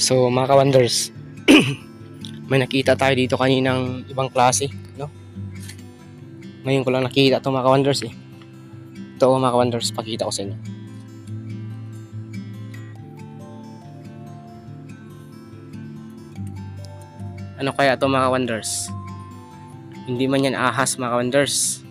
So mga ka-wonders, may nakita tayo dito kaninang ibang klase, no? Ngayon ko lang nakita ito mga ka-wonders eh. Ito mga ka-wonders, pakita ko sa inyo. Ano kaya ito mga ka-wonders? Hindi man yan ahas mga ka-wonders.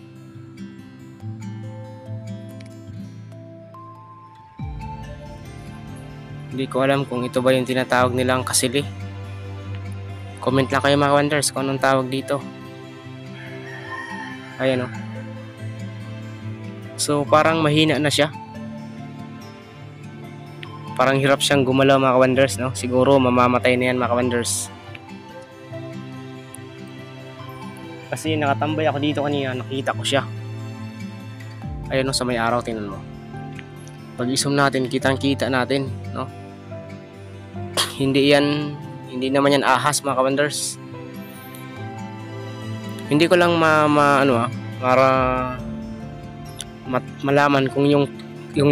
Hindi ko alam kung ito ba yung tinatawag nilang kasili. Comment lang kayo mga ka-wonders kung anong tawag dito. Ayan o. So parang mahina na siya. Parang hirap siyang gumalaw mga ka-wonders, no? Siguro mamamatay na yan mga ka-wonders. Kasi nakatambay ako dito kanina, nakita ko siya. Ayan o, sa may araw, tingnan mo. Pag i-zoom natin, kitang-kita natin, no? Hindi naman yan ahas mga ka-wonders. Hindi ko lang para malaman kung yung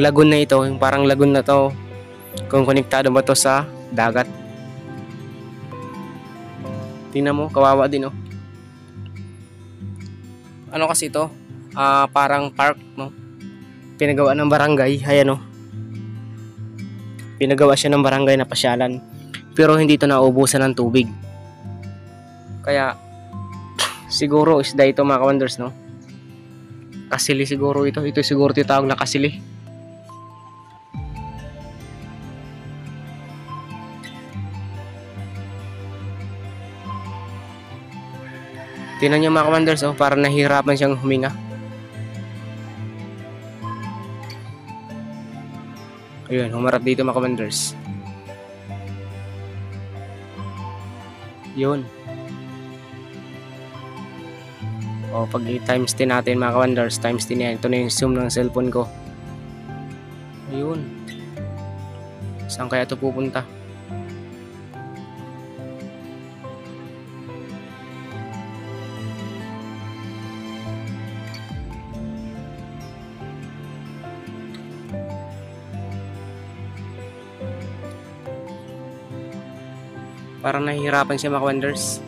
lagoon na ito, yung parang lagoon na to, kung konektado ba to sa dagat. Tingnan mo, kawawa din oh. Ano kasi ito? Parang park, no? Pinagawa ng barangay, ayan oh. Pinagawa siya ng barangay na pasyalan. Pero hindi ito nauubusan ng tubig. Kaya siguro isda ito mga ka-wonders, no? Kasili siguro ito. Ito siguro tinatawag na kasili. Tingnan niyo mga ka-wonders, oh, parang nahihirapan siyang huminga. Ayun, humarap dito mga ka-wonders. Yun. O, pag i-times 10 natin mga ka-wonders, times 10 yan. Ito na yung zoom ng cellphone ko. Ayun. Saan kaya ito pupunta? Parang nahihirapan siya mga ka-wonders.